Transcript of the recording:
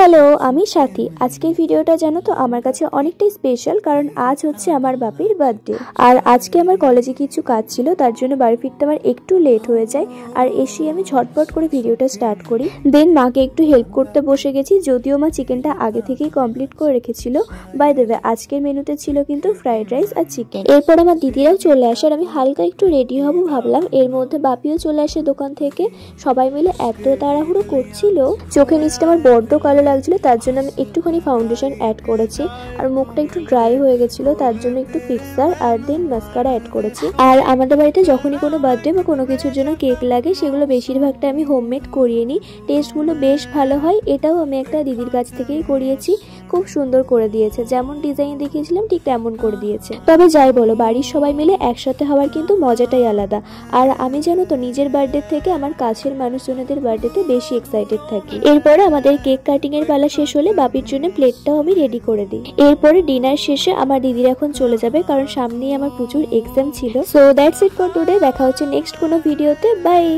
Hello, আমি সাথী। আজকের ভিডিওটা জানো তো আমার কাছে অনেকটাই স্পেশাল, কারণ আজ হচ্ছে আমার বাপির বার্থডে। আর আজকে আমার কলেজে কিছু কাজ ছিল, তার জন্য বাড়ি ফিরতে আমার একটু লেট হয়ে যায়। আর এসে আমি ঝটপট করে ভিডিওটা স্টার্ট করি। দেন মাকে একটু হেল্প করতে বসে গেছি, যদিও মা চিকেনটা আগে থেকেই কমপ্লিট করে রেখেছিল। বাই দ্য ওয়ে, আজকের মেনুতে ছিল কিন্তু ফ্রাইড রাইস আর চিকেন। এরপর আমার দিদিরাও চলে আসে আর আমি হালকা একটু রেডি হব ভাবলাম। এর মধ্যে বাপিও চলে আসে দোকান থেকে। সবাই মিলে এত তাড়াহুড়ো করছিল, চোখের নিচটা আমার বড্ড কালো লাগছিল, তার জন্য আমি একটুখানি ফাউন্ডেশন অ্যাড করেছি। আর মুখটা একটু ড্রাই হয়ে গেছিল, তার জন্য একটু ফিক্সার আর দেন মাস্কারা অ্যাড করেছি। আর আমাদের বাড়িতে যখনই কোনো বার্থডে বা কোনো কিছুর জন্য কেক লাগে, সেগুলো বেশিরভাগটা আমি হোমমেড করিয়ে নিই। টেস্টগুলো বেশ ভালো হয়। এটাও আমি একটা দিদির কাছ থেকেই করিয়েছি, খুব সুন্দর করে দিয়েছে। যেমন ডিজাইন দেখিয়েছিলাম ঠিক তেমন করে দিয়েছে। তবে যাই বলো, বাড়ির সবাই মিলে একসাথে হওয়ার কিন্তু মজাটাই আলাদা। আর আমি জানো তো, নিজের বার্থডে থেকে আমার কাছের মানুষজনদের বার্থডেতে বেশি এক্সাইটেড থাকি। এরপরে আমাদের কেক কাটিং এর পালা শেষ হলে বাপির জন্য প্লেটটাও আমি রেডি করে দিই। এরপরে ডিনার শেষে আমার দিদির এখন চলে যাবে, কারণ সামনেই আমার প্রচুর এক্সাম ছিল। So that's it for today. দেখা হচ্ছে নেক্সট কোনো ভিডিওতে। বাই।